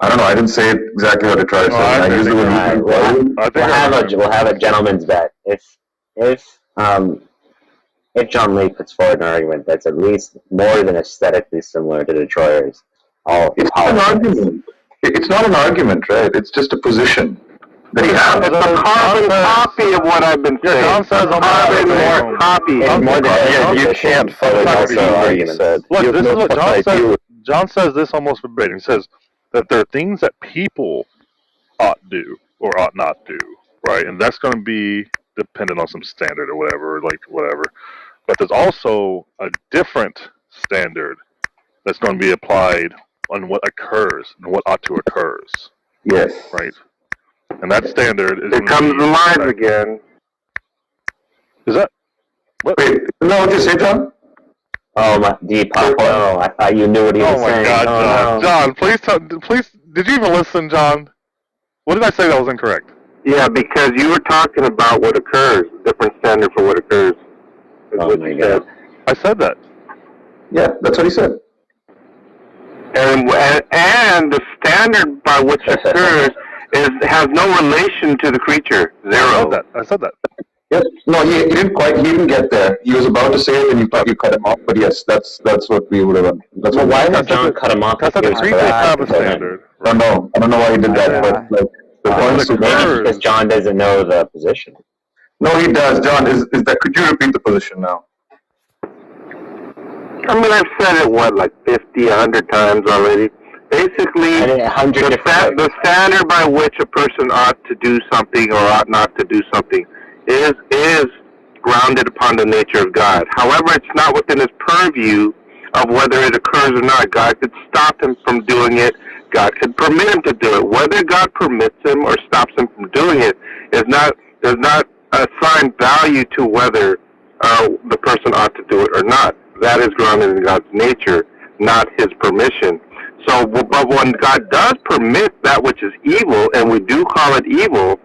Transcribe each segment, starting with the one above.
I don't know. I didn't say it exactly how Detroit said. I used the word. We'll have a gentleman's bet. If John Lee puts forward an argument that's at least more than aesthetically similar to Detroiters, it's not an argument. It's not an argument, right? It's just a position that he has. It's a carbon copy of what I've been saying. John says a carbon copy. It's more than you can't fight arguments. Look, this is what John says. John says this almost verbatim. He says that there are things that people ought do or ought not do, right? And that's going to be dependent on some standard or whatever, But there's also a different standard that's going to be applied on what occurs and what ought to occurs. Yes. Right. And that standard is. It comes to mind again. Is that? What? Wait, isn't that what you say, John? Oh, my Deepak. Oh, I thought you knew what he was saying. Oh my God, John! Please, did you even listen, John? What did I say that was incorrect? Yeah, because you were talking about what occurs, different standard for what occurs. Oh my God! I said that. Yeah, that's what he said. And the standard by which occurs has no relation to the creature. Zero. I said that. Yes. No, he didn't get there. He was about to say it, and you cut him off. But yes, that's what we would have done. That's well, why did John cut him off? Because the creatures have a standard. I don't know why he did that. But like, the point is because John doesn't know the position. No, he does. John, is that? Could you repeat the position now? I mean, I've said it, like 50, 100 times already. Basically, the standard by which a person ought to do something or ought not to do something is grounded upon the nature of God. However, it's not within his purview of whether it occurs or not. God could stop him from doing it. God could permit him to do it. Whether God permits him or stops him from doing it does not assign value to whether the person ought to do it or not. That is grounded in God's nature, not his permission. So, but when God does permit that which is evil, and we do call it evil,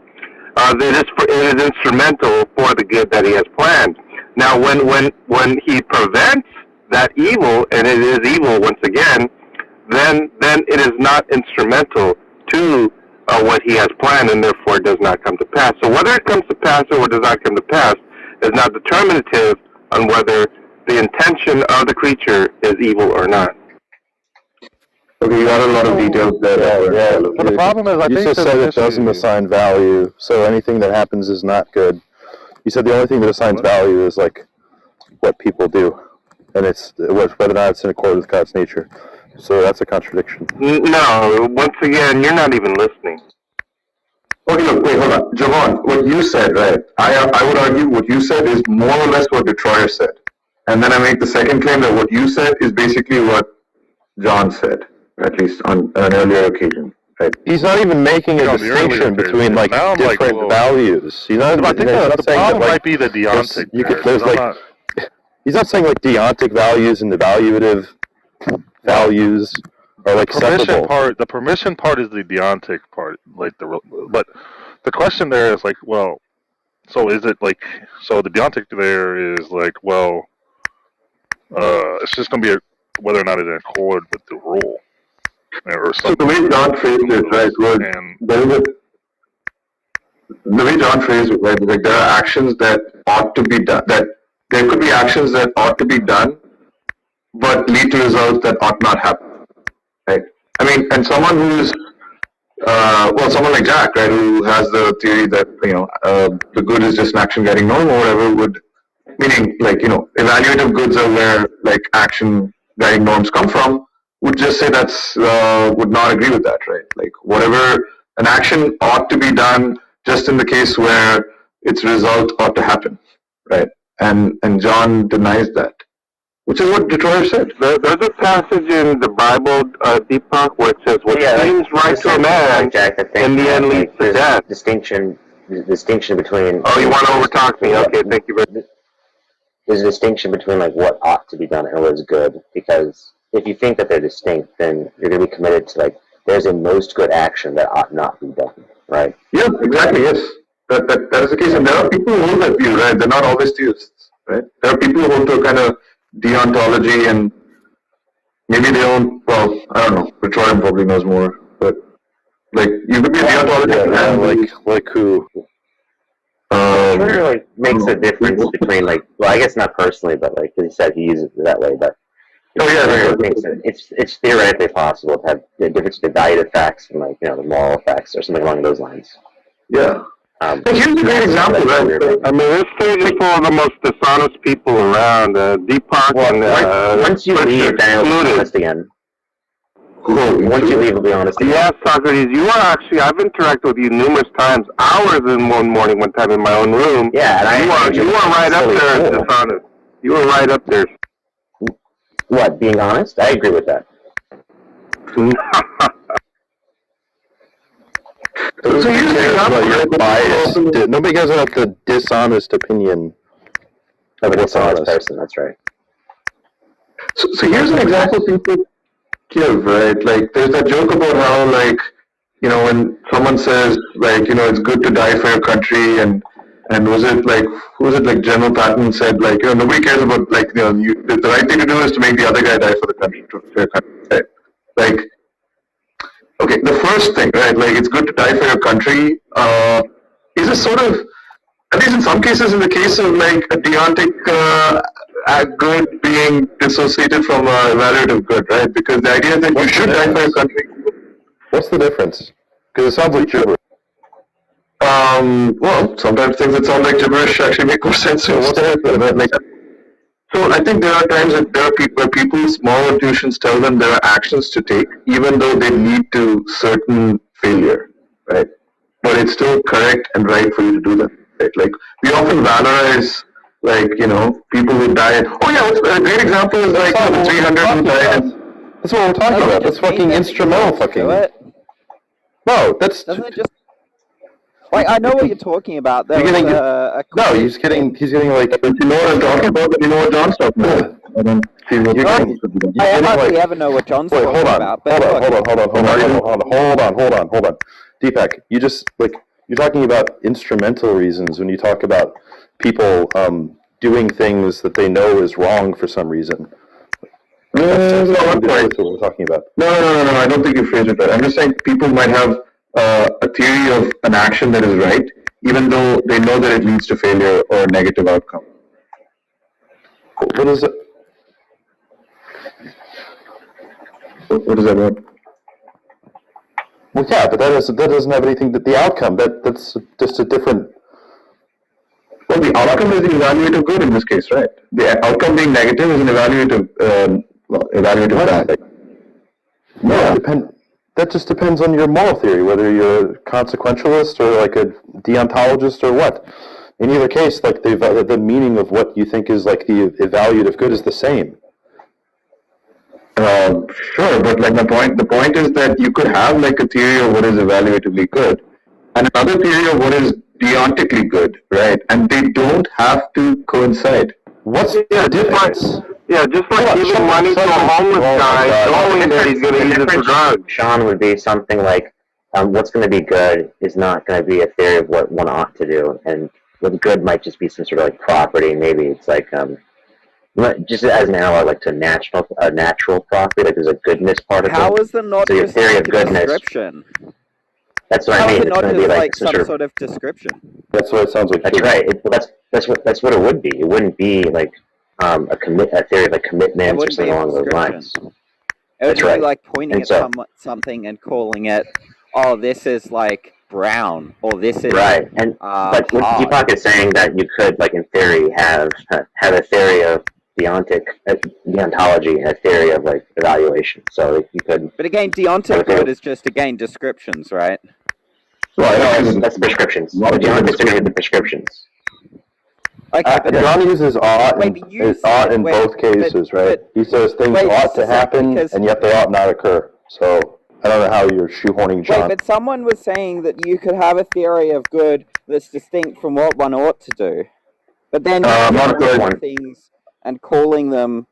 it is instrumental for the good that he has planned. Now, when he prevents that evil, and it is evil once again, then it is not instrumental to what he has planned, and therefore it does not come to pass. So whether it comes to pass or does not come to pass is not determinative on whether the intention of the creature is evil or not. Okay, you got a lot of details there. Yeah. But the problem is, you just said it doesn't assign value, so anything that happens is not good. You said the only thing that assigns value is like what people do, and it's whether or not it's in accord with God's nature. So that's a contradiction. No, once again, you're not even listening. Okay, look, wait, hold on. Javon, what you said, right? I would argue what you said is more or less what Detroit said. And then I make the second claim that what you said is basically what John said, at least on an earlier occasion. Right? He's not even making a distinction between like different values. You know, I think the problem might be the deontic. He's not saying like deontic values and evaluative values are like separable. The permission part is the deontic part, but the question there is like, well, so is it like, so the deontic there is like, well, it's just going to be whether or not it's in accord with the rule. Or so the way John phrased it, right, was the way John phrased it, right, like there are actions that ought to be done, that there could be actions that ought to be done, but lead to results that ought not happen, right? I mean, and someone who's, someone like Jack, right, who has the theory that, the good is just an action getting norm or whatever, meaning, like, evaluative goods are where, like, action getting norms come from, would just say would not agree with that, right? Like, whatever, an action ought to be done just in the case where its result ought to happen, right? And John denies that, which is what Detroit said. There's a passage in the Bible, Deepak, where it says, what seems right to a man, in the end leads to death. Distinction between... Oh, you want to overtalk me? Okay, thank you very much. There's a distinction between like what ought to be done and what is good, because if you think that they're distinct, then you're going to be committed to like there's a most good action that ought not be done, right? Yeah, exactly. Yes, that is the case, and there are people who hold that view, right? They're not always theists, right? There are people who hold to a kind of deontology, and maybe they don't. Well, I don't know. Petroleum probably knows more, but Like you could be a deontologist Yeah, and like who? I'm sure like makes a difference between like, well, I guess not personally, but like, because he said he uses it that way, but oh yeah, it right. makes it, it's theoretically possible to have the difference between valued effects and like, you know, the moral effects or something along those lines. Yeah. Like here's a great example, right? I mean, this stage is full of the most dishonest people around. Deepak and Once you leave, then it'll be honest again. Once you leave, it'll be honest again. Yes, Socrates, you are actually, I've interacted with you numerous times, hours in one morning, one time in my own room. Yeah, and you are right up there as dishonest. You are right up there. What, being honest? I agree with that. So here's an example. You're biased. Nobody cares about the dishonest opinion Of a what's dishonest honest. person, that's right. So here's an example people give, right? Like there's that joke about how like, you know, when someone says like, you know, it's good to die for your country and was it like, who was it like General Patton said like, you know, nobody cares about like, you know, the right thing to do is to make the other guy die for the country, for your country, right? Like, okay, the first thing, right, like it's good to die for your country, is a sort of, at least in some cases, in the case of like a deontic good being dissociated from a evaluative good, right? Because the idea that you should die for your country. What's the difference? Because it sounds like gibberish. Well, sometimes things that sound like gibberish actually make more sense. So what's the difference? So I think there are times that there are people where people's moral intuitions tell them there are actions to take, even though they lead to certain failure, right? But it's still correct and right for you to do that, right? Like we often valorize, like, you know, people who died. Oh yeah, a great example is like the 300 who died. That's what we're talking about. That's fucking instrumental fucking. No, that's. Doesn't it just? Like, I know what you're talking about. There You're was getting- a No, he's getting like. But you know what I'm talking about, but you know what John's talking about. I don't see what You're you're getting- I getting hardly like- ever know what John's Wait, talking hold on, about. But hold on, look, hold on. Deepak, you just like you're talking about instrumental reasons when you talk about people doing things that they know is wrong for some reason. That's what we're talking about. No, I don't think you phrased it right. I'm just saying people might have a theory of an action that is right, even though they know that it leads to failure or a negative outcome. What is it? What does that mean? Well, yeah, but that doesn't have anything. That the outcome that's just a different. Well, the outcome is the evaluative good in this case, right? The outcome being negative is an evaluative bad. No, that just depends on your moral theory, whether you're a consequentialist or like a deontologist or what. In either case, like the meaning of what you think is like the evaluative good is the same. Sure, but like the point is that you could have like a theory of what is evaluatively good and another theory of what is deontically good, right? And they don't have to coincide. What's the difference? Yeah, just like giving money to a homeless guy, knowing that he's going to use it for drugs. Sean, would be something like, what's going to be good is not going to be a theory of what one ought to do, and what good might just be some sort of like property. Maybe it's like, just as an analog, like to natural property, like there's a goodness part of how it. is it not So your just theory like of a goodness- description? That's what How I is mean. it It's not going to just be like some sort of. sort of description? That's what it sounds like. That's right. That's what it would be. It wouldn't be like a theory of like It commitments or wouldn't be something a along those description. lines. It would That's be right. like pointing And at so- something and calling it, oh, this is like brown, or this is Right, and but what hard. Deepak is saying that you could, like in theory, have a theory of deontology and a theory of like evaluation. So like, you could. But again, deontic Okay. good is just again descriptions, right? Well, that's prescriptions. The deontics are going to be the prescriptions. Okay, but John uses ought, Wait, but you ought in said- both cases, right? He says things Wait, ought just a to sec, happen, because- and yet they ought not occur. So I don't know how you're shoehorning John. wait, but someone was saying that you could have a theory of good that's distinct from what one ought to do, but then not you're good. calling things and calling them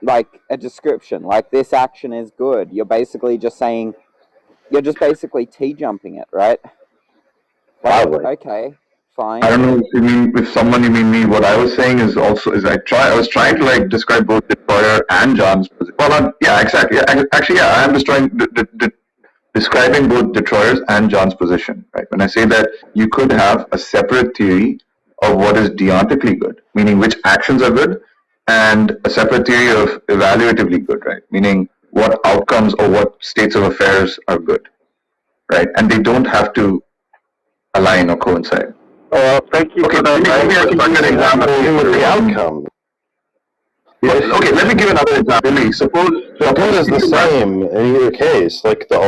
like a description, like this action is good. You're basically just saying, you're just basically T-jumping it, right? Like, Probably. okay, fine. I don't know if you mean me. What I was saying is I was trying to like describe both Destroyer and John's position. Well, yeah, exactly. Actually, yeah, I am destroying describing both Detroit's and John's position, right? When I say that you could have a separate theory of what is deontically good, meaning which actions are good, and a separate theory of evaluatively good, right? Meaning what outcomes or what states of affairs are good, right? And they don't have to align or coincide. Thank you Okay, for that. maybe I can give an example with for the you. outcome. Okay, let me give another example. Suppose The good is the same in either case. Like the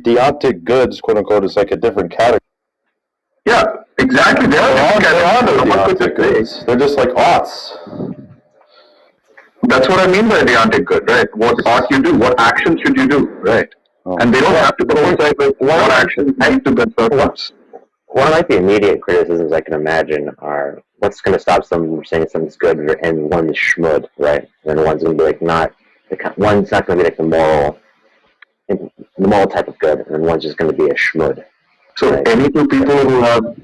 deontic goods, quote unquote, is like a different category. Yeah, exactly. There are no someone could deontic say. goods. They're just like oughts. That's what I mean by deontic good, right? What ought you do? What action should you do, right? Oh. And they don't have to coincide with what actions need to good outcomes. One of like the immediate criticisms I can imagine are what's going to stop someone from saying something's good and one's schmud, right? And one's going to be like one's not going to be like the moral type of good, and one's just going to be a schmud. So right. any two people who have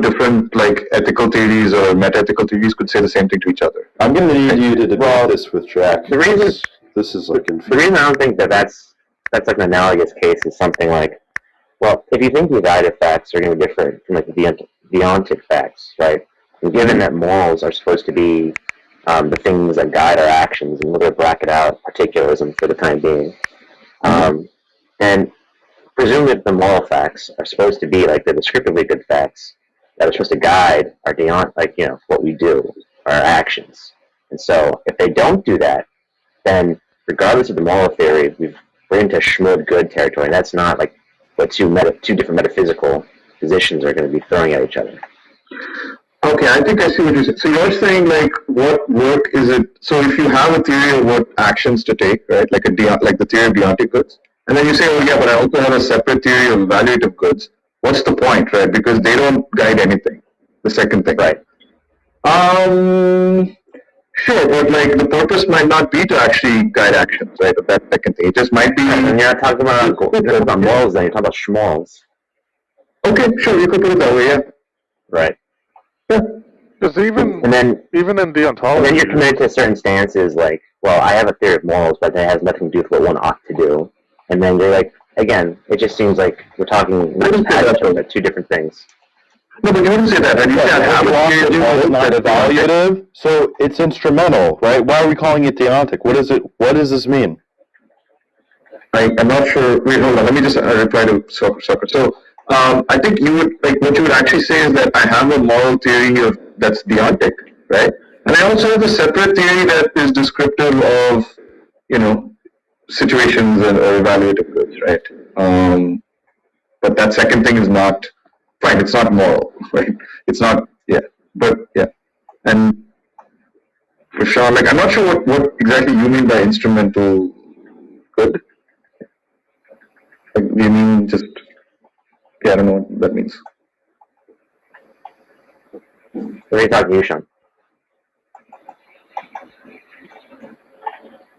different like ethical theories or meta-ethical theories could say the same thing to each other. I'm going to need you to debate this with Jack. The reason this is like the reason I don't think that's like an analogous case is something like, well, if you think the evaluative facts are going to be different from like the deontic facts, right? And given that morals are supposed to be the things that guide our actions, and we're going to bracket out particularism for the time being, and presumably the moral facts are supposed to be like the descriptively good facts that are supposed to guide our what we do, our actions. And so if they don't do that, then regardless of the moral theory, we're into schmud good territory, and that's not like what two different metaphysical positions are going to be throwing at each other. Okay, I think I see what you're saying. So you're saying like what work is it? So if you have a theory of what actions to take, right, like the theory of deontic goods, and then you say, oh yeah, but I also have a separate theory of evaluative goods. What's the point, right? Because they don't guide anything. The second thing, right? Sure, but like the purpose might not be to actually guide actions, right? Of that second thing, it just might be. And you're not talking about morals, then you're talking about schmorals. Okay, sure, you could put it that way, yeah. Right. Because even in deontology, and then you're committed to certain stances, like, well, I have a theory of morals, but that has nothing to do with what one ought to do. And then you're like, again, it just seems like we're talking about two different things. No, but you wouldn't say that, right? You said have a theory it's not evaluative, so it's instrumental, right? Why are we calling it deontic? What does this mean? I'm not sure. Wait, hold on. Let me just reply to Soccer. So, I think you would what you would actually say is that I have a moral theory that's deontic, right? And I also have a separate theory that is descriptive of, situations or evaluative goods, right? But that second thing is not fine. It's not moral, right? It's not, yeah. But yeah, and for sure, like I'm not sure what exactly you mean by instrumental good. Like, do you mean just? Yeah, I don't know what that means. What are you talking to, Sean?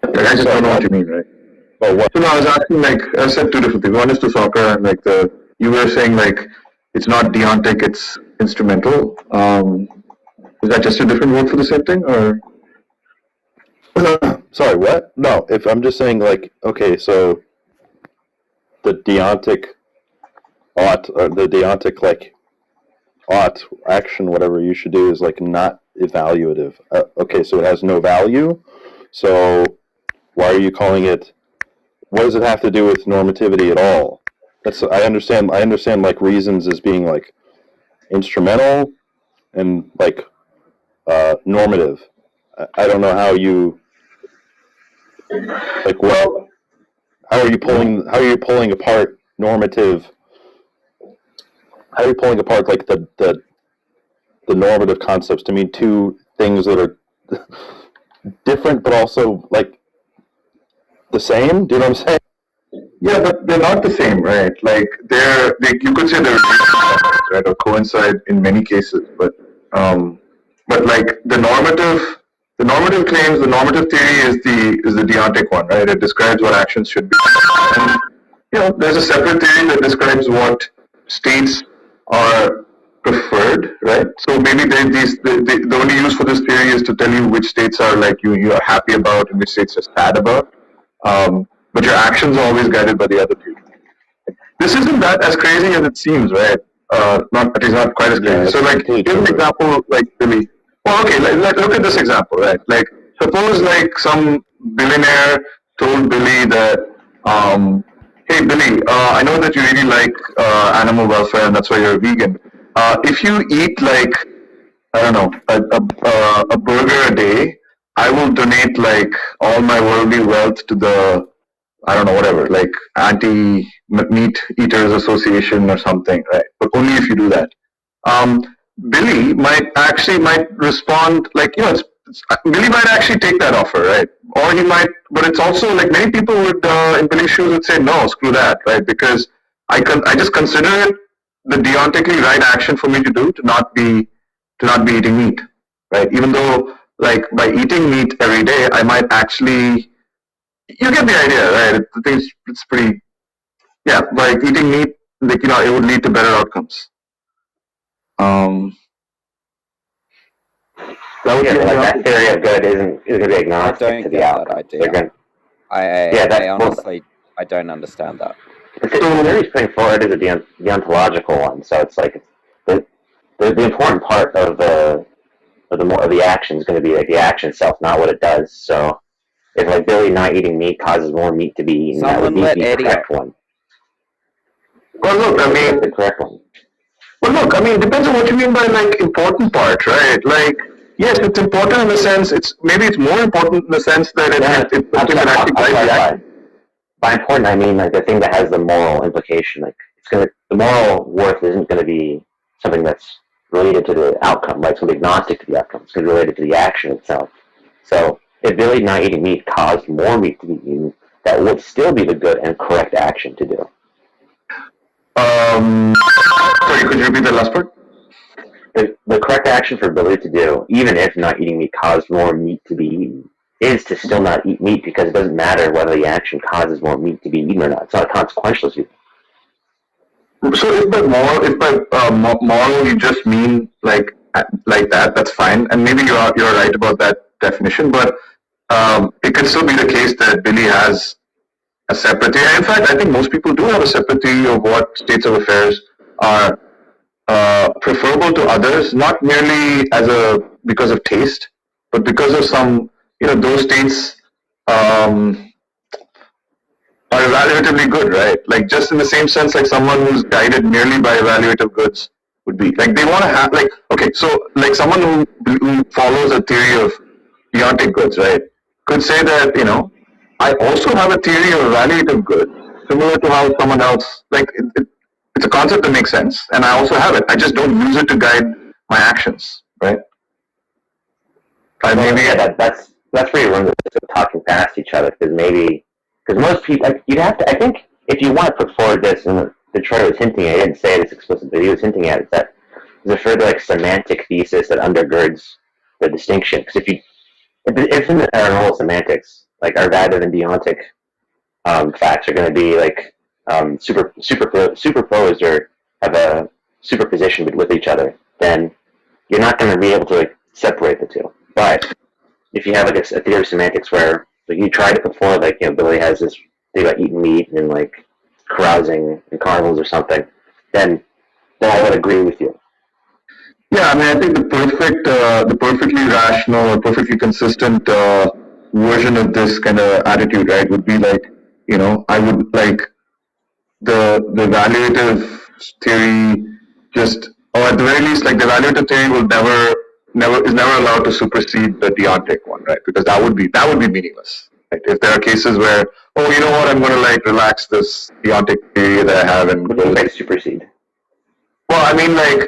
Like, I just don't know what you mean, right? But what? So no, I was asking I said two different things. One is to soccer, and you were saying it's not deontic, it's instrumental. Is that just a different word for the same thing, or? Sorry, what? No, if I'm just saying okay, so the deontic ought, or the deontic ought action, whatever you should do is not evaluative. Okay, so it has no value. So why are you calling it? What does it have to do with normativity at all? I understand reasons as being instrumental and normative. I don't know how you how are you pulling apart normative? How are you pulling apart the normative concepts to mean two things that are different but also the same? Do you know what I'm saying? Yeah, but they're not the same, right? You could say they're right or coincide in many cases, but the normative claims, the normative theory is the deontic one, right? It describes what actions should be. And, there's a separate theory that describes what states are preferred, right? So maybe the only use for this theory is to tell you which states are you are happy about and which states are sad about. but your actions are always guided by the other theory. This isn't that as crazy as it seems, right? Not, at least not quite as crazy. Yeah, So like, here's an example, like Billy. Well, okay, look at this example, right? Like, suppose like some billionaire told Billy that, hey Billy, I know that you really like animal welfare and that's why you're a vegan. If you eat like, I don't know, a burger a day, I will donate like all my worldly wealth to the, I don't know, whatever, like anti-meat eaters association or something, right? But only if you do that. Billy might respond like, Billy might actually take that offer, right? Or he might, but it's also like many people would, in Billy's shoes would say, no, screw that, right? Because I just consider it the deontically right action for me to do to not be eating meat, right? Even though like by eating meat every day, I might actually, you get the idea, right? I think it's pretty, yeah, like eating meat, like, it would lead to better outcomes. That theory of good isn't going to be agnostic to the outcome. I honestly, I don't understand that. The theory he's putting forward is a deontological one, so it's like the important part of the action is going to be like the action itself, not what it does. So if like Billy not eating meat causes more meat to be eaten, that would be the correct one. Well, look, I mean, the correct one. Well, look, I mean, it depends on what you mean by like important part, right? Like, yes, it's important in the sense it's more important in the sense that it puts an actually by important, I mean like the thing that has the moral implication. Like the moral worth isn't going to be something that's related to the outcome, right? It's going to be agnostic to the outcome. It's going to be related to the action itself. So if Billy not eating meat caused more meat to be eaten, that would still be the good and correct action to do. Sorry, could you repeat the last part? The correct action for Billy to do, even if not eating meat caused more meat to be eaten, is to still not eat meat because it doesn't matter whether the action causes more meat to be eaten or not. It's not a consequential issue. So if by moral you just mean like that, that's fine, and maybe you're right about that definition. But it can still be the case that Billy has a separate theory. In fact, I think most people do have a separate theory of what states of affairs are preferable to others, not merely because of taste, but because of some, those states are evaluatively good, right? Like just in the same sense, like someone who's guided merely by evaluative goods would be like they want to have like, okay, so like someone who follows a theory of deontic goods, right, could say that I also have a theory of evaluative good, similar to how someone else like it's a concept that makes sense, and I also have it. I just don't use it to guide my actions, right? That's where you run the risk of talking past each other, because most people, like, you'd have to, I think, if you want to put forward this, and Detroit was hinting at, he didn't say this explicitly, but he was hinting at it, that there's a further, like, semantic thesis that undergirds the distinction. Because if in the normal semantics, like, ergative and deontic facts are going to be, like, superposed or have a superposition with each other, then you're not going to be able to, like, separate the two. But if you have like a theory of semantics where like you try to put forward like Billy has this thing about eating meat and like carousing in carnivals or something, then I would agree with you. Yeah, I mean, I think the perfectly rational or perfectly consistent version of this kind of attitude, right, would be like, I would like the evaluative theory just, or at the very least, like the evaluative theory will never allowed to supersede the deontic one, right? Because that would be meaningless. Right? If there are cases where, you know what, I'm going to like relax this deontic theory that I have and go like supersede. Well, I mean, like,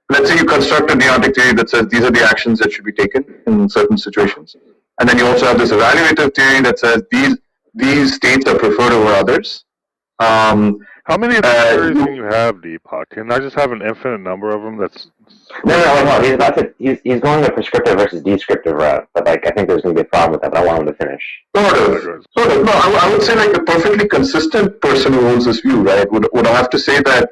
let's say you construct a deontic theory that says these are the actions that should be taken in certain situations, and then you also have this evaluative theory that says these states are preferred over others. How many of these theories can you have, Deepak? Can I just have an infinite number of them? No. He's about to. He's going the prescriptive versus descriptive route, but like I think there's going to be a problem with that. But I want him to finish. Sort of. No, I would say like a perfectly consistent person who holds this view, right, would have to say that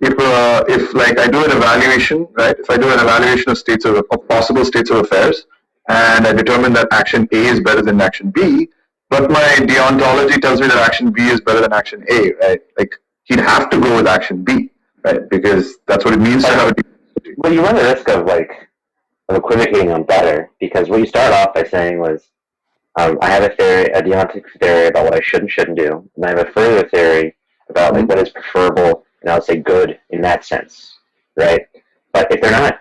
if like I do an evaluation, right, if I do an evaluation of possible states of affairs, and I determine that action A is better than action B, but my deontology tells me that action B is better than action A, right? Like, he'd have to go with action B, right? Because that's what it means to have a deontology. Well, you run the risk of equivocating on better, because what you started off by saying was, I have a deontic theory about what I should and shouldn't do, and I have a further theory about what is preferable, and I would say good in that sense, right? But if they're not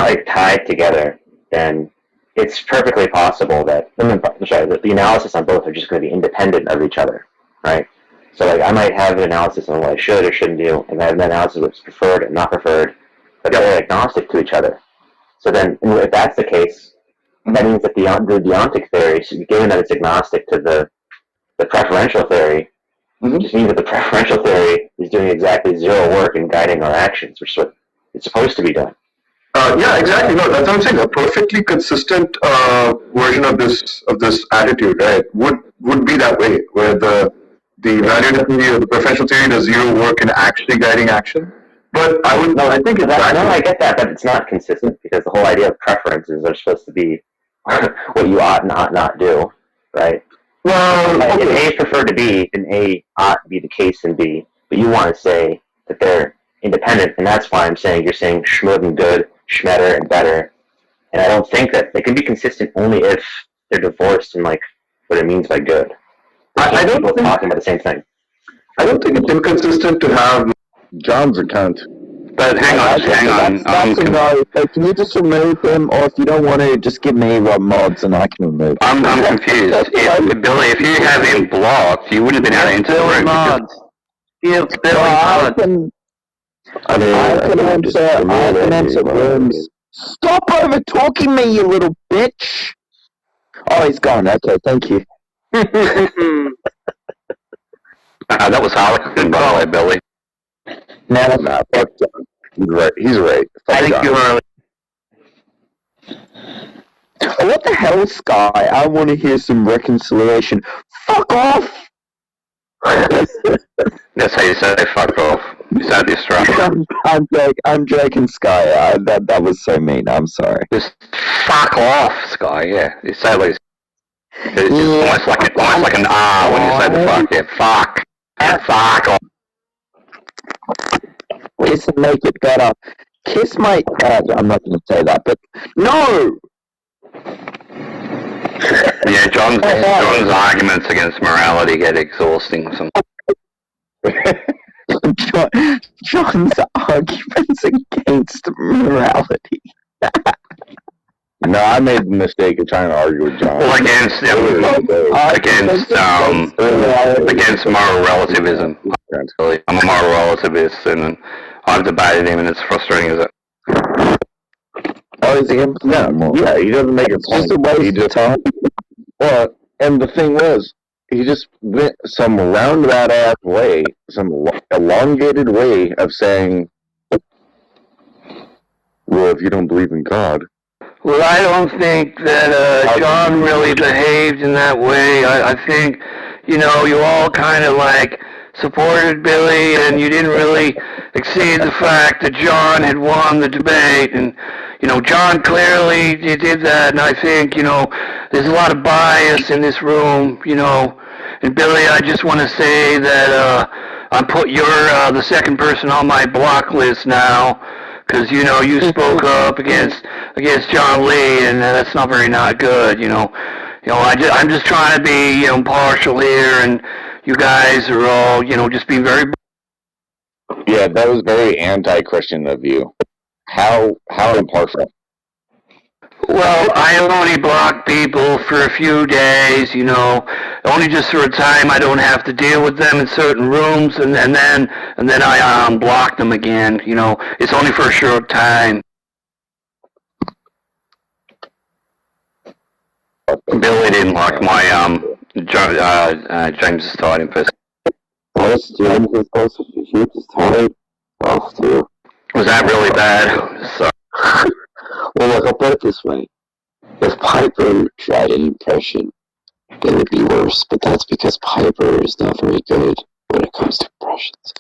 like tied together, then it's perfectly possible that the analysis on both are just going to be independent of each other, right? So like I might have an analysis on what I should or shouldn't do, and I have an analysis of what's preferred and not preferred, but they're agnostic to each other. So then, if that's the case, that means that the deontic theory, so given that it's agnostic to the preferential theory, just means that the preferential theory is doing exactly zero work in guiding our actions, which is what it's supposed to be doing. Yeah, exactly. No, that's what I'm saying. A perfectly consistent version of this attitude, right, would be that way, where the value theory or the preferential theory does zero work in actually guiding action. But I think it's I get that, but it's not consistent because the whole idea of preferences are supposed to be what you ought and ought not do, right? Well, if A is preferred to B, then A ought to be the case in B. But you want to say that they're independent, and that's why I'm saying you're saying schmud and good, schmetter and better. And I don't think that they can be consistent only if they're divorced in like what it means by good. I don't think talking about the same thing. I don't think it's inconsistent to have John's a cunt. But hang on. That's a no. So can you just remove him, or if you don't want to, just give me mods and I can remove. I'm confused. Billy, if you have him blocked, you wouldn't have been able to enter the room. I can enter rooms. Stop over talking me, you little bitch! Oh, he's gone. Okay, thank you. That was Harlequin, by the way, Billy. No, fuck John. He's right. Fuck I think John. you were. Oh, what the hell, Sky? I want to hear some reconciliation. Fuck off! That's how you say fuck off. Is that the Australian? I'm joking, Sky. That was so mean. I'm sorry. Just fuck off, Sky. Yeah, you say like it's almost like an R when you say the fuck. Yeah, fuck. Yeah, fuck off. Kiss and make it better. Kiss my. I'm not going to say that, but no. Yeah, John's arguments against morality get exhausting. John's arguments against morality. No, I made the mistake of trying to argue with John. Well, against moral relativism. I'm a moral relativist, and I've debated him, and it's frustrating as it. Oh, is he implementing? Yeah, he doesn't make a point. Just a waste of time. Well, and the thing was, he just went some roundabout ass way, some elongated way of saying, well, if you don't believe in God. Well, I don't think that John really behaved in that way. I think, you all kind of like supported Billy, and you didn't really exceed the fact that John had won the debate. And, John clearly did that, and I think, there's a lot of bias in this room, And Billy, I just want to say that you're the second person on my block list now. Because, you spoke up against John Lee, and that's not good, I'm just trying to be, impartial here, and you guys are all, just being very... Yeah, that was very anti-Christian of you. How impartial? Well, I only block people for a few days, only just for a time. I don't have to deal with them in certain rooms, and then I unblock them again. It's only for a short time. Billy didn't like my James's tied in person. Yes, James is also James tied off too. Was that really bad? Sorry. Well, look, I'll put it this way. If Piper tried an impression, it would be worse, but that's because Piper is not very good when it comes to impressions.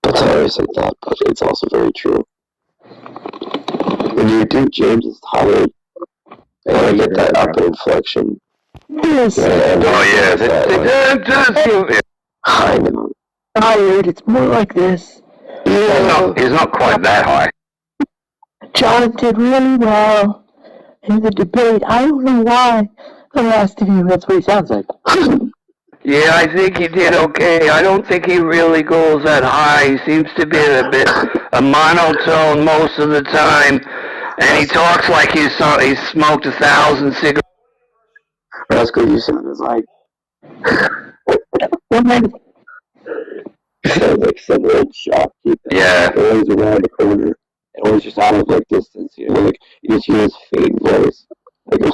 But I always said that, but it's also very true. When you do James is tired, and I get that upper inflection, Yes, I'm tired. It's more like this. He's not quite that high. John did really well in the debate. I don't know why. The last of you, that's what he sounds like. Yeah, I think he did okay. I don't think he really goes that high. He seems to be a monotone most of the time, and he talks like he's smoked 1,000 cigarettes. Rascal, you sounded like like some old shopkeeper. Yeah. Always around the corner. And always just out of like distance, you know, like you just hear his faint voice. Like,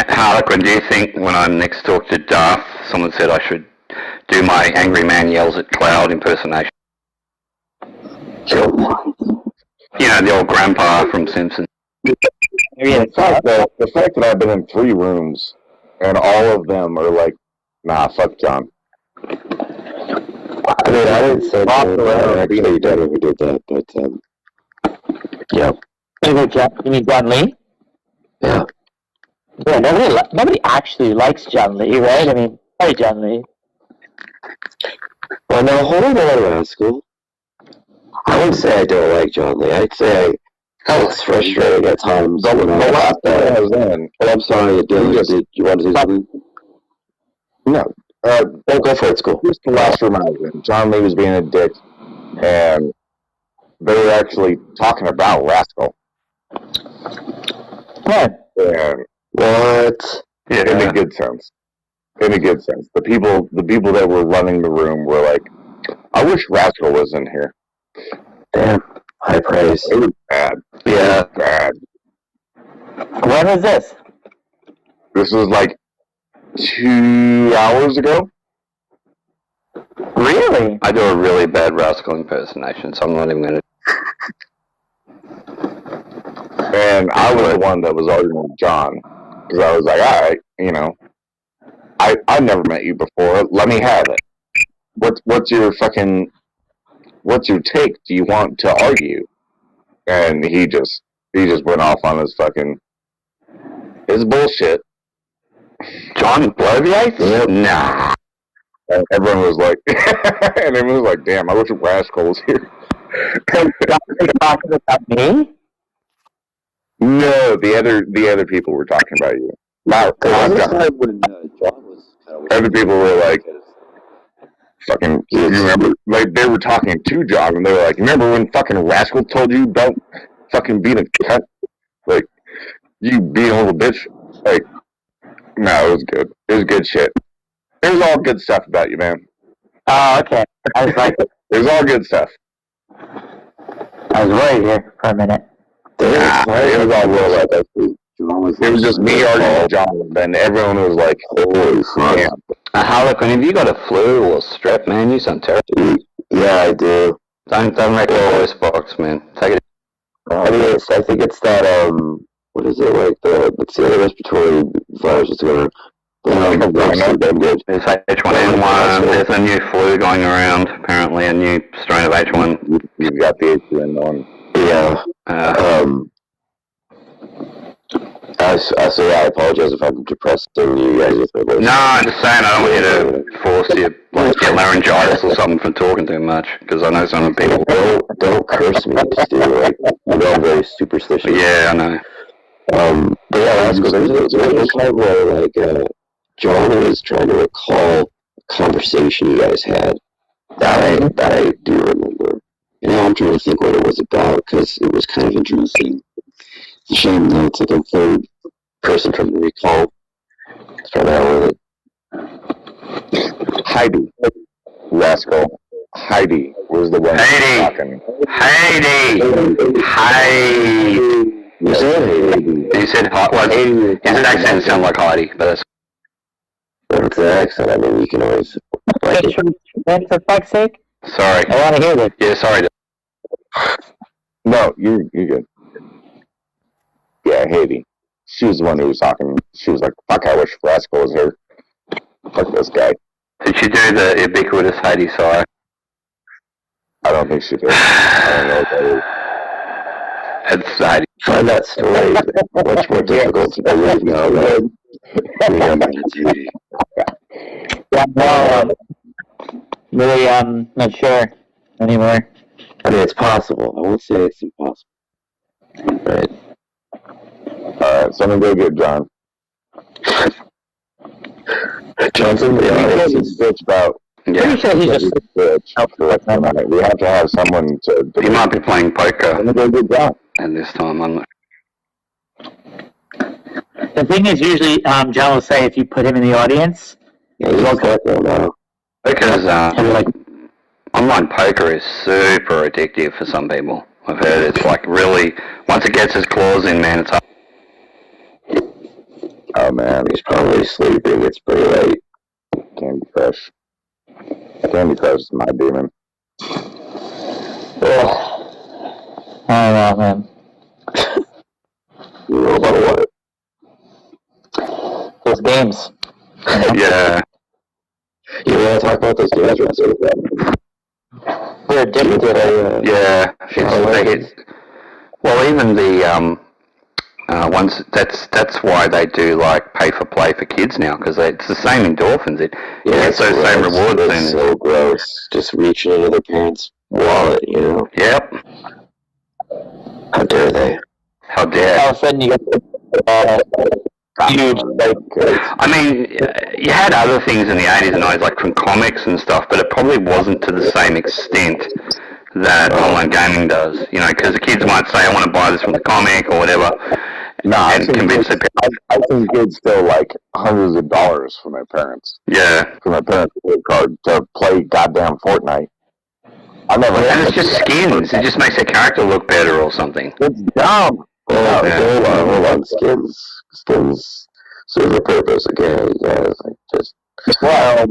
Harlequin, do you think when I next talk to Darth, someone said I should do my Angry Man Yells at Cloud impersonation? You know, the old grandpa from Simpsons. The fact that I've been in 3 rooms and all of them are like, nah, fuck John. I mean, I didn't say that. Actually, never did that, but yeah. You mean John Lee? Yeah. Yeah, nobody actually likes John Lee, right? I mean, sorry, John Lee. Well, now hold on, Rascal. I wouldn't say I don't like John Lee. I'd say it's frustrating at times. The last time I was in, I'm sorry, Dylan. Did you want to say something? no, Don't go for it, school. just the last room I was in, John Lee was being a dick, and they were actually talking about Rascal. What? And What? in a good sense. In a good sense. The people that were running the room were like, I wish Rascal was in here. Damn. High praise. It was bad. Yeah. It was bad. When was this? This was like 2 hours ago. Really? I do a really bad Rascal impersonation, so I'm not even going to... And I was the one that was arguing with John. Because I was like, alright, you know, I've never met you before. Let me have it. What's your take? Do you want to argue? And he just went off on his bullshit. John Bloviate? Yep. Nah. And everyone was like, damn, I wish Rascal was here. You're talking about me? No, the other people were talking about you. Not This John. time when John was kind of Other people were like, fucking, you remember, like, they were talking to John, and they were like, remember when fucking Rascal told you don't fucking beat a cunt? Like, you beat a little bitch? Like, no, it was good. It was good shit. It was all good stuff about you, man. Oh, okay. I was like, It was all good stuff. I was worried here for a minute. It was all real like that. It It was just me arguing with John, and then everyone was like, holy fuck. Harlequin, have you got a flu or strep, man? You sound terrible. Yeah, I do. Don't wreck the voice box, man. Take it. I mean, I think it's that, what is it, like, it's the other respiratory virus that's going to, I'm good. There's H1N1. There's a new flu going around, apparently, a new strain of H1. You've got the H1N1. Yeah. So yeah, I apologize if I'm depressing you guys with my voice. No, I'm just saying I don't want you to force you, like, get laryngitis or something from talking too much, because I know some people. Don't curse me, Stu. Like, you know I'm very superstitious. Yeah, I know. But yeah, that's cool. There's a part where, like, John was trying to recall a conversation you guys had that I do remember. And now I'm trying to think what it was about, because it was kind of interesting. It's a shame that it's like a third person trying to recall. Start out with it. Heidi. Rascal. Heidi was the one talking. Heidi! You said Heidi. He said, well, his accent sounded like Heidi, but that's... What's the accent? I mean, you can always... Then, for fuck's sake, Sorry. I want to hear this. Yeah, sorry. No, you're good. Yeah, Heidi. She was the one who was talking. She was like, fuck, I wish Rascal was here. Fuck this guy. Did she do the ubiquitous Heidi sigh? I don't think she did. I don't know what that is. It's Heidi. Find that story much more difficult to believe now that duty. Yeah, no, really, not sure anymore. I mean, it's possible. I won't say it's impossible. Right. Alright, someone go get John. John's in the audience. He's bitched out. Yeah. Pretty sure he's just We have to have someone to He might be playing poker Someone go get John. at this time. I'm not. the thing is usually John will say if you put him in the audience, Yeah, he's all careful now. Because he'll be like, online poker is super addictive for some people. I've heard it's like really, once it gets its claws in, man, it's hard. Oh man, he's probably sleeping. It's pretty late. Candy Crush. Candy Crush is my demon. oh, I don't know, man. You know about what? Those games. Yeah. You want to talk about those games? We're addicted to it. Yeah. Well, even the ones, that's why they do like pay for play for kids now, because it's the same endorphins. It gets those same rewards. It's so gross. Just reaching into their parents' wallet, you know? Yep. How dare they? How dare. All of a sudden you get huge, like, I mean, you had other things in the 80s and 90s, like from comics and stuff, but it probably wasn't to the same extent that online gaming does. You know, because the kids might say, I want to buy this from the comic or whatever. No, I and convince the parents. I think kids still like hundreds of dollars from their parents. Yeah. From their parents' credit card to play goddamn Fortnite. I never. And it's just skins. It just makes their character look better or something. It's dumb. Oh, Yeah. hold on. Skins serve a purpose. Okay, guys. Like, just. Well,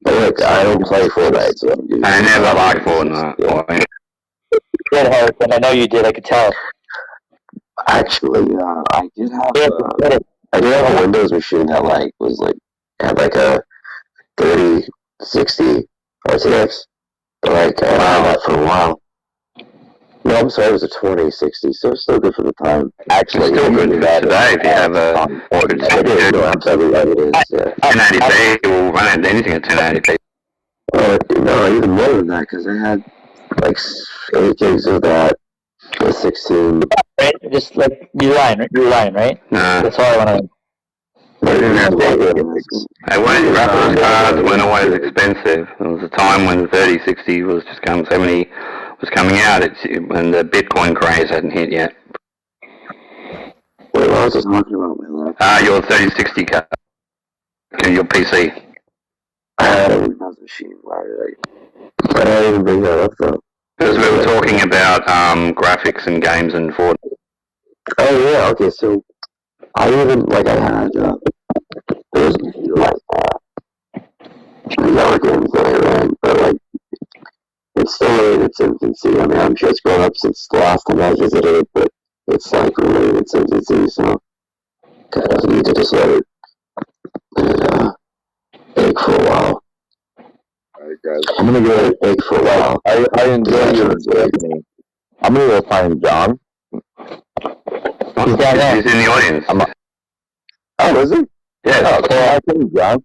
But look, I don't play Fortnite, so. I never liked Fortnite. Yeah. good Harrison. I know you did, I could tell. Actually, I did have. Yeah, I did have a Windows machine that had like a 3060 RTX. But I had that for a while. No, I'm sorry, it was a 2060, so it's still good for the time. Actually, still good for today if you have a good I did, everybody it is, yeah. 1080p. It will run at anything at 1080p. No, even more than that, because I had like 8 gigs of that with 16. right? Just like you're lying, right? No. That's all I want to. Graphics cards weren't always expensive. There was a time when the 3060 was just coming, 70 was coming out. When the Bitcoin craze hadn't hit yet. Wait, what was I talking about, man? Your 3060 card. Your PC. I had a Windows machine. Why did I didn't even bring that up, though. Because we were talking about graphics and games and Fortnite. Oh, yeah, okay, so I even, I had, there was a few, other games that I ran, but, it's still in its infancy. I mean, I'm sure it's grown up since the last time I visited it, but it's, really in its infancy, so kind of need to just let it bake for a while. Alright, guys. I'm gonna go bake for a while. I enjoy your journey. I'm gonna go find John. He's down there. He's in the audience. Oh, is he? Yeah. Oh, okay, I think John.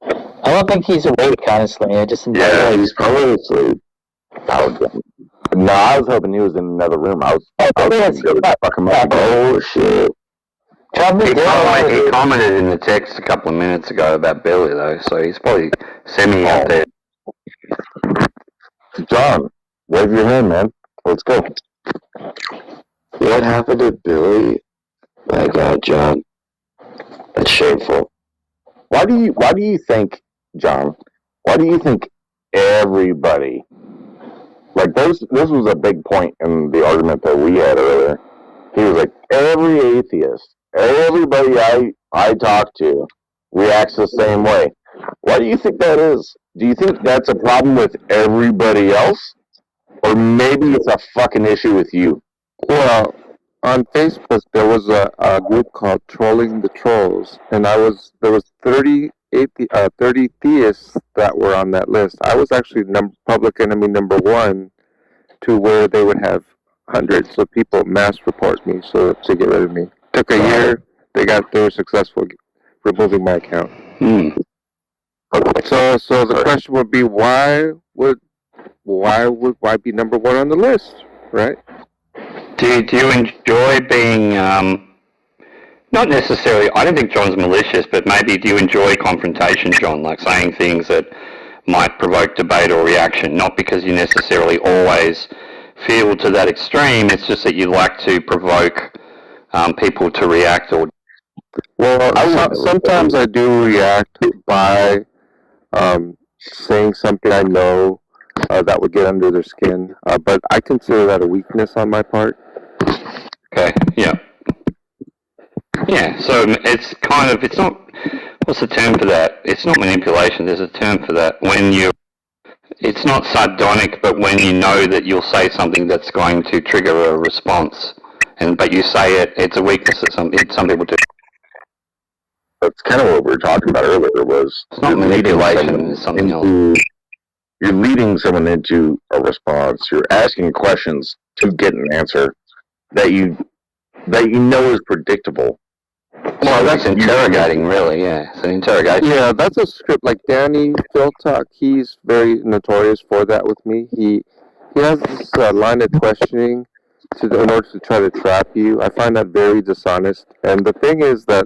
I don't think he's awake, honestly. I just Yeah. He's probably asleep. No, I was hoping he was in another room. I was let's go fuck him up. Oh, shit. He commented in the text a couple of minutes ago about Billy, though, so he's probably semi out there. John, wave your hand, man. Let's go. What happened to Billy? My God, John. That's shameful. Why do you think, John? Why do you think everybody, this was a big point in the argument that we had earlier. He was like, every atheist, everybody I talk to reacts the same way. Why do you think that is? Do you think that's a problem with everybody else? Or maybe it's a fucking issue with you? Well, on Facebook there was a group called Trolling the Trolls, and there was 30 theists that were on that list. I was actually public enemy number 1, to where they would have hundreds of people mass report me to get rid of me. Took a year they were successful removing my account. So the question would be, why would be number one on the list, right? Do you enjoy being not necessarily? I don't think John's malicious, but maybe do you enjoy confrontation, John? Like saying things that might provoke debate or reaction, not because you necessarily always feel to that extreme. It's just that you like to provoke people to react or. Well, sometimes I do react by saying something I know that would get under their skin, but I consider that a weakness on my part. Okay, yeah. Yeah, so it's kind of, it's not, what's the term for that? It's not manipulation, there's a term for that. It's not sardonic, but when you know that you'll say something that's going to trigger a response, but you say it, it's a weakness that some people do. That's kind of what we were talking about earlier. Was it's not manipulation, it's something else. You're leading someone into a response. You're asking questions to get an answer that you know is predictable. Well, that's interrogating, really. Yeah, it's an interrogation. Yeah, that's a script. Like Danny Philtalk, he's very notorious for that with me. He has this line of questioning in order to try to trap you. I find that very dishonest. And the thing is that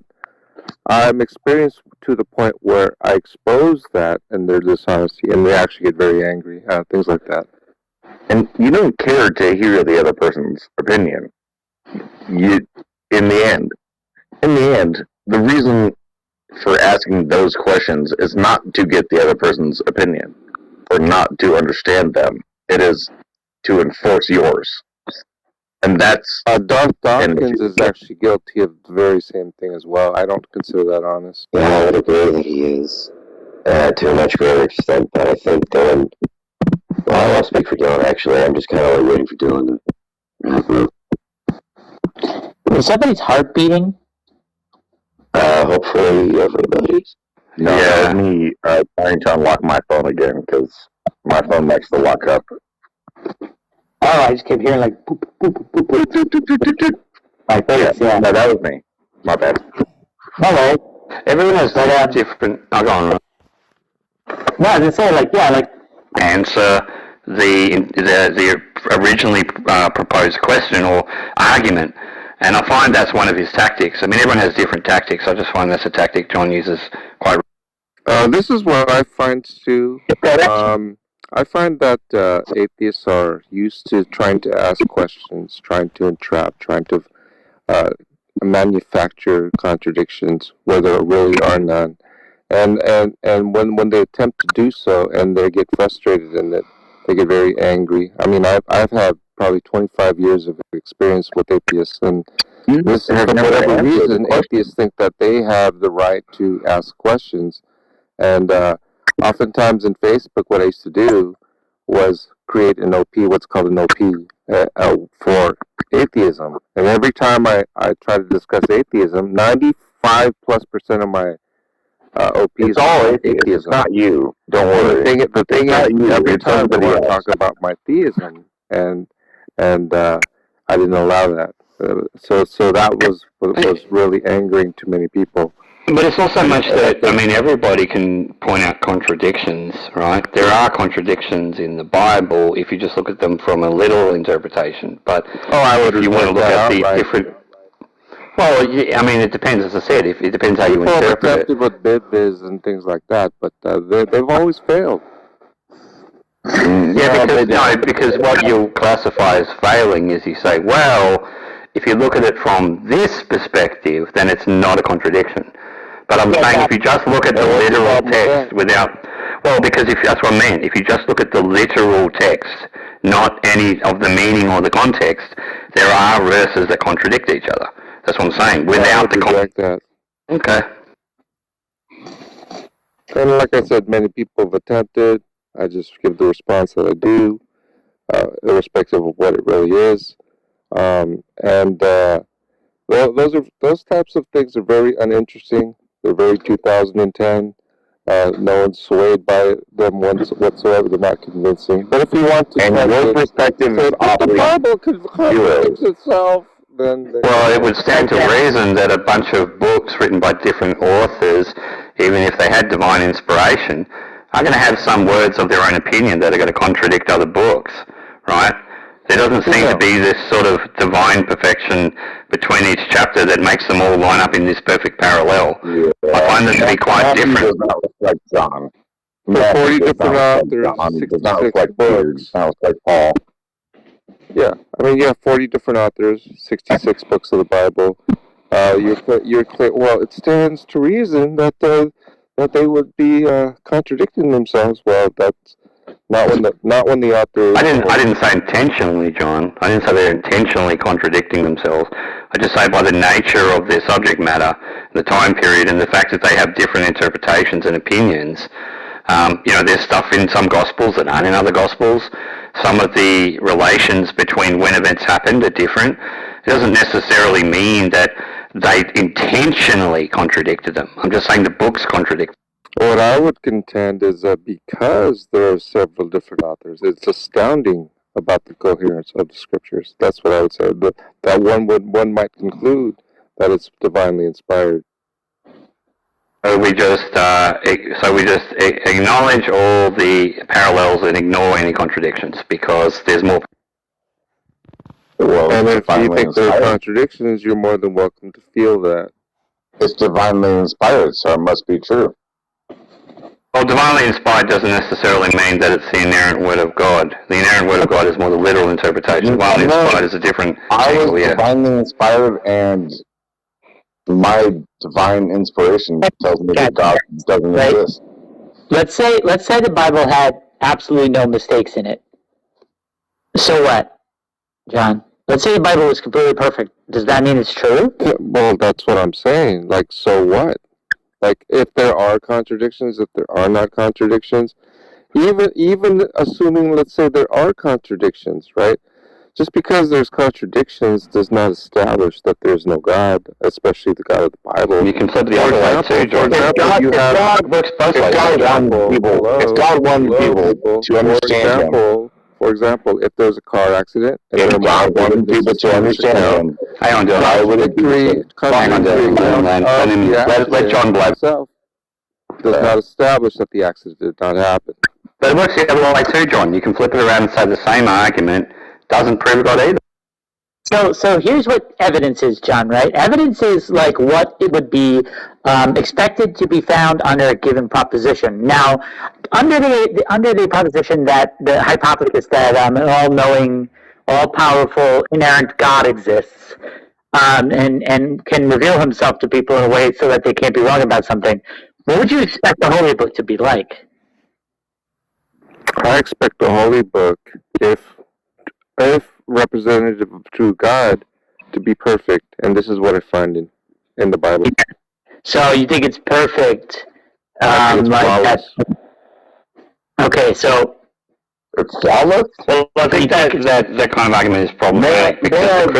I'm experienced to the point where I expose that and their dishonesty, and they actually get very angry, things like that. And you don't care to hear the other person's opinion. In the end, the reason for asking those questions is not to get the other person's opinion or not to understand them. It is to enforce yours. And that's... Don Dawkins is actually guilty of the very same thing as well. I don't consider that honest. Yeah, I would agree that he is to a much greater extent, but I think Dylan... Well, I'll speak for Dylan, actually. I'm just kind of like waiting for Dylan to wrap up. Is somebody's heart beating? Hopefully everybody's. No, that was me trying to unlock my phone again, because my phone likes to lock up. Oh, I just kept hearing like boop, boop, boop, boop, boop, boop, boop, boop. Like this, yeah. No, that was me. My bad. Alright. Everyone has that different... Oh, go on, right? No, I was saying, like, yeah, like... Answer the originally proposed question or argument. And I find that's one of his tactics. I mean, everyone has different tactics. I just find that's a tactic John uses quite... This is what I find, Stu. I find that atheists are used to trying to ask questions, trying to entrap, trying to manufacture contradictions where there really are none. And when they attempt to do so and they get frustrated in it, they get very angry. I mean, I've had probably 25 years of experience with atheists, and this, for whatever reason, atheists think that they have the right to ask questions. And oftentimes in Facebook, what I used to do was create an OP, what's called an OP, for atheism. And every time I try to discuss atheism, 95+% of my OPs it's all atheism. It's not you. Don't worry. The thing is, every time they want to talk about my theism, and I didn't allow that. So that was really angering to many people. But it's not so much that, I mean, everybody can point out contradictions, right? There are contradictions in the Bible if you just look at them from a literal interpretation. But if you want to look at the different... Well, I mean, it depends, as I said, it depends how you interpret it. People have attempted with bibs and things like that, but they've always failed. Yeah, because what you'll classify as failing is you say, well, if you look at it from this perspective, then it's not a contradiction. But I'm saying if you just look at the literal text without... Well, because that's what I meant. If you just look at the literal text, not any of the meaning or the context, there are verses that contradict each other. That's what I'm saying. Without the context. Okay. And like I said, many people have attempted. I just give the response that I do, irrespective of what it really is. Those types of things are very uninteresting. They're very 2010. No one's swayed by them whatsoever. They're not convincing. But if you want to... And your perspective is the Bible contradicts itself. Well, it would stand to reason that a bunch of books written by different authors, even if they had divine inspiration, are going to have some words of their own opinion that are going to contradict other books, right? There doesn't seem to be this sort of divine perfection between each chapter that makes them all line up in this perfect parallel. Yeah. I find them to be quite different. Does not look like John. For 40 different authors, 66 books. Sounds like Paul. Yeah, I mean, you have 40 different authors, 66 books of the Bible. You're clear. Well, it stands to reason that they would be contradicting themselves. Well, that's not when the author. I didn't say intentionally, John. I didn't say they're intentionally contradicting themselves. I just say by the nature of their subject matter, the time period, and the fact that they have different interpretations and opinions. There's stuff in some Gospels that aren't in other Gospels. Some of the relations between when events happened are different. It doesn't necessarily mean that they intentionally contradicted them. I'm just saying the books contradict. What I would contend is that because there are several different authors, it's astounding about the coherence of the scriptures. That's what I would say. That one might conclude that it's divinely inspired. So we just acknowledge all the parallels and ignore any contradictions because there's more. Well, and if you think there are contradictions, you're more than welcome to feel that. It's divinely inspired, so it must be true. Well, divinely inspired doesn't necessarily mean that it's the inerrant word of God. The inerrant word of God is more the literal interpretation. Divinely inspired is a different angle, yeah. Divinely inspired, and my divine inspiration tells me that God doesn't exist. Let's say the Bible had absolutely no mistakes in it. So what, John? Let's say the Bible was completely perfect. Does that mean it's true? Yeah, well, that's what I'm saying. Like, so what? Like, if there are contradictions, if there are not contradictions, even assuming, let's say, there are contradictions, right? Just because there's contradictions does not establish that there's no God, especially the God of the Bible. You can flip the other way too, George. If God wanted people to understand For example, if there's a car accident, and if God wanted people to understand him, hang on, John. why would it be? Hang on, let John blow. Does not establish that the accident did not happen. But it works the other way too, John. You can flip it around and say the same argument doesn't prove God either. So here's what evidence is, John, right? Evidence is like what it would be expected to be found under a given proposition. Now, under the proposition that the hypothesis that an all-knowing, all-powerful, inerrant God exists and can reveal himself to people in a way so that they can't be wrong about something, what would you expect the Holy Book to be like? I expect the Holy Book, if representative of true God, to be perfect, and this is what I find in the Bible. So you think it's perfect? I think it's flawless. Okay, so it's flawless. Well, I think that kind of argument is problematic because the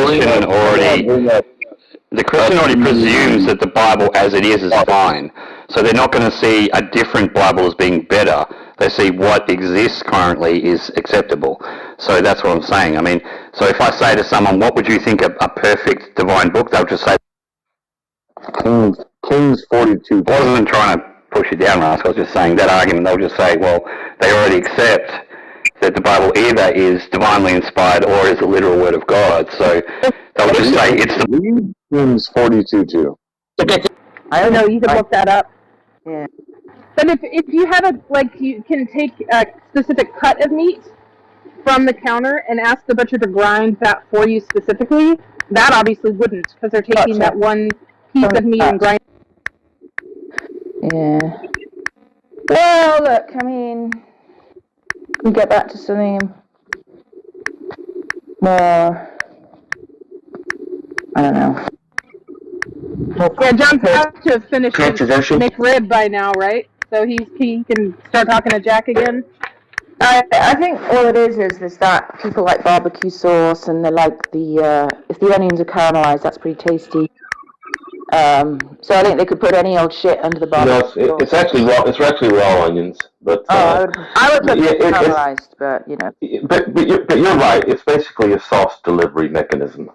Christian already presumes that the Bible as it is fine. So they're not going to see a different Bible as being better. They see what exists currently is acceptable. So that's what I'm saying. I mean, so if I say to someone, what would you think a perfect divine book? They'll just say, Kings 42. I wasn't trying to push you down, Russ. I was just saying that argument. They'll just say, well, they already accept that the Bible either is divinely inspired or is the literal word of God. So they'll just say it's the Kings 42 too. I don't know. You can look that up. Yeah. But if you had you can take a specific cut of meat from the counter and ask the butcher to grind that for you specifically, that obviously wouldn't, because they're taking that one piece of meat and grinding. Yeah. Well, look, I mean, we get back to something more, I don't know. Yeah, John's got to have finished his McRib by now, right? So he can start talking to Jack again. I think all it is that people like barbecue sauce, and they like if the onions are caramelized, that's pretty tasty. So I think they could put any old shit under the barbecue. No, it's actually raw. It's actually raw onions, but I would put it caramelized, but you know. But you're right. It's basically a sauce delivery mechanism.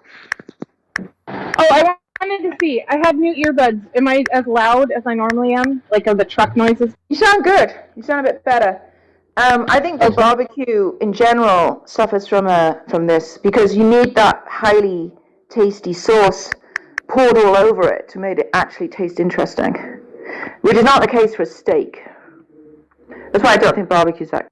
Oh, I wanted to see. I have new earbuds. Am I as loud as I normally am? Like, are the truck noises? You sound good. You sound a bit better. I think the barbecue in general suffers from this because you need that highly tasty sauce poured all over it to make it actually taste interesting, which is not the case for steak. That's why I don't think barbecue's that.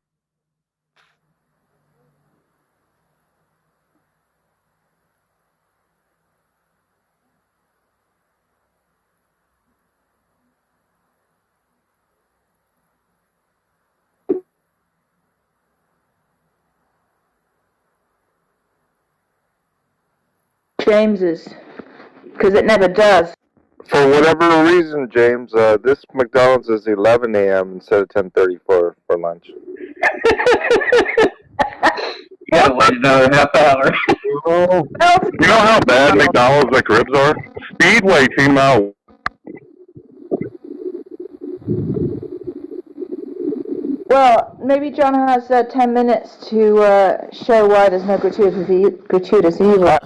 James's, because it never does. For whatever reason, James, this McDonald's is 11 a.m. instead of 10:30 for lunch. You gotta wait another half hour. You know how bad McDonald's McRibs are? Speedway came out. Well, maybe John has 10 minutes to show why there's no gratuitous evil.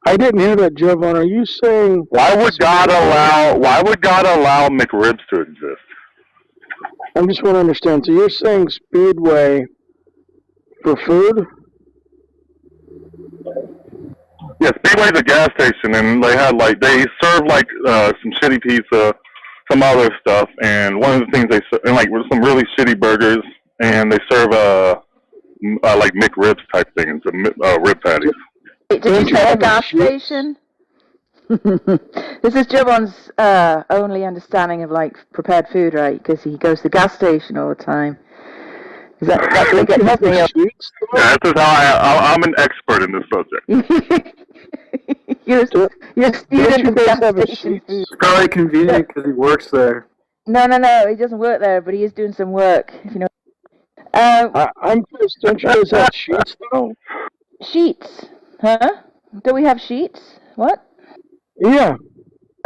I didn't hear that, Jovan. Are you saying Why would God allow McRibs to exist? I just want to understand. So you're saying Speedway for food? Yeah, Speedway's a gas station, and they serve some shitty pizza, some other stuff, and one of the things they serve, and with some really shitty burgers, and they serve like McRibs type things, rib patties. Wait, did you say a gas station? This is Jovan's only understanding of prepared food, right? Because he goes to the gas station all the time. Is that's where he gets his meal? Yeah, this is how I'm an expert in this subject. You're a student of gas station food. It's probably convenient because he works there. No, he doesn't work there, but he is doing some work. If you know. I'm just, don't you guys have sheets though? Sheets, huh? Do we have sheets? What? Yeah.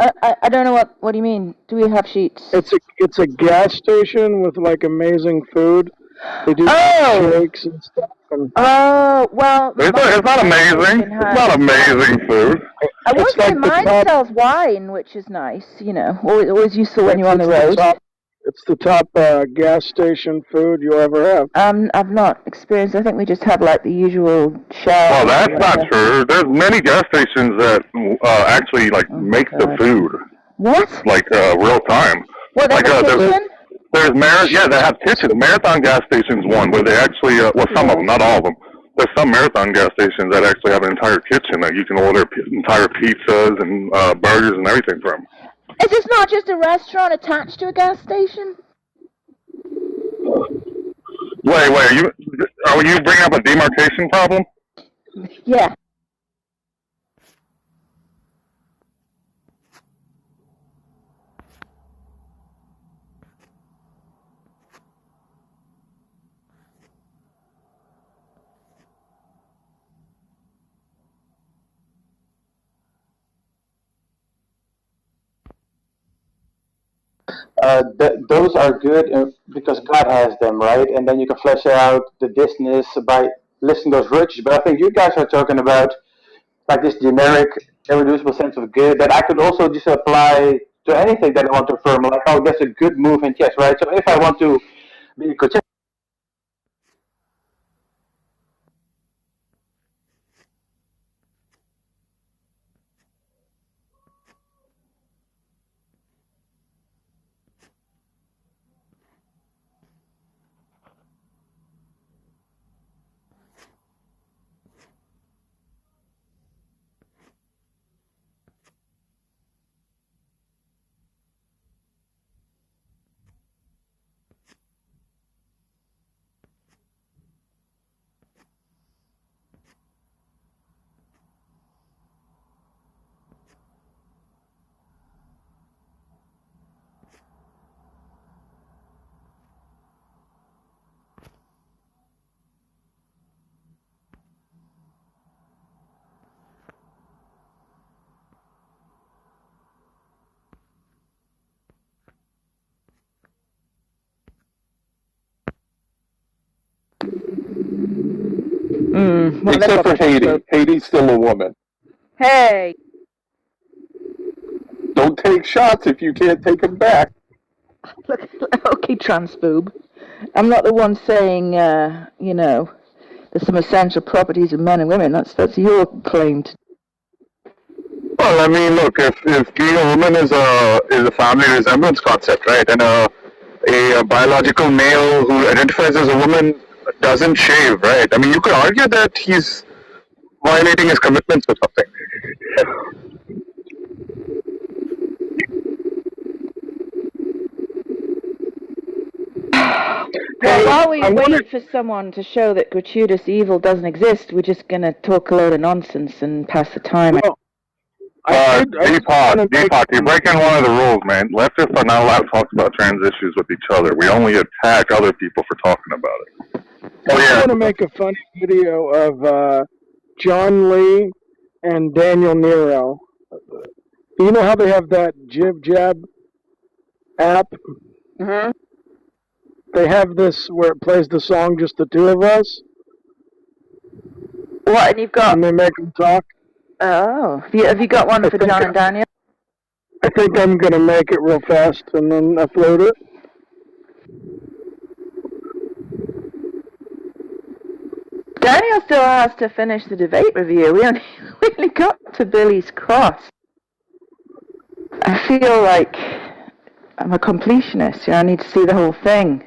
I don't know what do you mean? Do we have sheets? It's a gas station with amazing food. They do shakes and stuff. Oh well. It's not amazing. It's not amazing food. I will say mine sells wine, which is nice. You know, always useful when you're on the road. It's the top gas station food you'll ever have. I've not experienced. I think we just have the usual Shell. Well, that's not true. There's many gas stations that actually make the food. What? Real time. What? They have a kitchen? They have kitchens. Marathon gas stations one where they actually some of them, not all of them. There's some Marathon gas stations that actually have an entire kitchen that you can order entire pizzas and burgers and everything from. Is this not just a restaurant attached to a gas station? Wait, are you bringing up a demarcation problem? Yeah. Those are good because God has them, right? And then you can flesh out the business by listing those virtues. But I think you guys are talking about this generic, irreducible sense of good that I could also just apply to anything that I want to affirm. That's a good move in chess, right? So if I want to be a Except for Haiti. Haiti's still a woman. Hey! Don't take shots if you can't take them back. Look, okay, transphobe. I'm not the one saying, you know, there's some essential properties of men and women. That's your claim to. Well, I mean, look, if being a woman is a family resemblance concept, right? And a biological male who identifies as a woman doesn't shave, right? I mean, you could argue that he's violating his commitments or something. Well, while we wait for someone to show that gratuitous evil doesn't exist, we're just gonna talk a load of nonsense and pass the time. Deepak, you're breaking one of the rules, man. Leftists are not allowed to talk about trans issues with each other. We only attack other people for talking about it. I want to make a funny video of John Lee and Daniel Nero. You know how they have that Jib Jab app? Mm-hmm. They have this where it plays the song Just the Two of Us. What, and you've got... And they make them talk. Oh. Have you got one for John and Daniel? I think I'm going to make it real fast and then upload it. Daniel still has to finish the debate review. We only got to Billy's Cross. I feel like I'm a completionist. You know, I need to see the whole thing.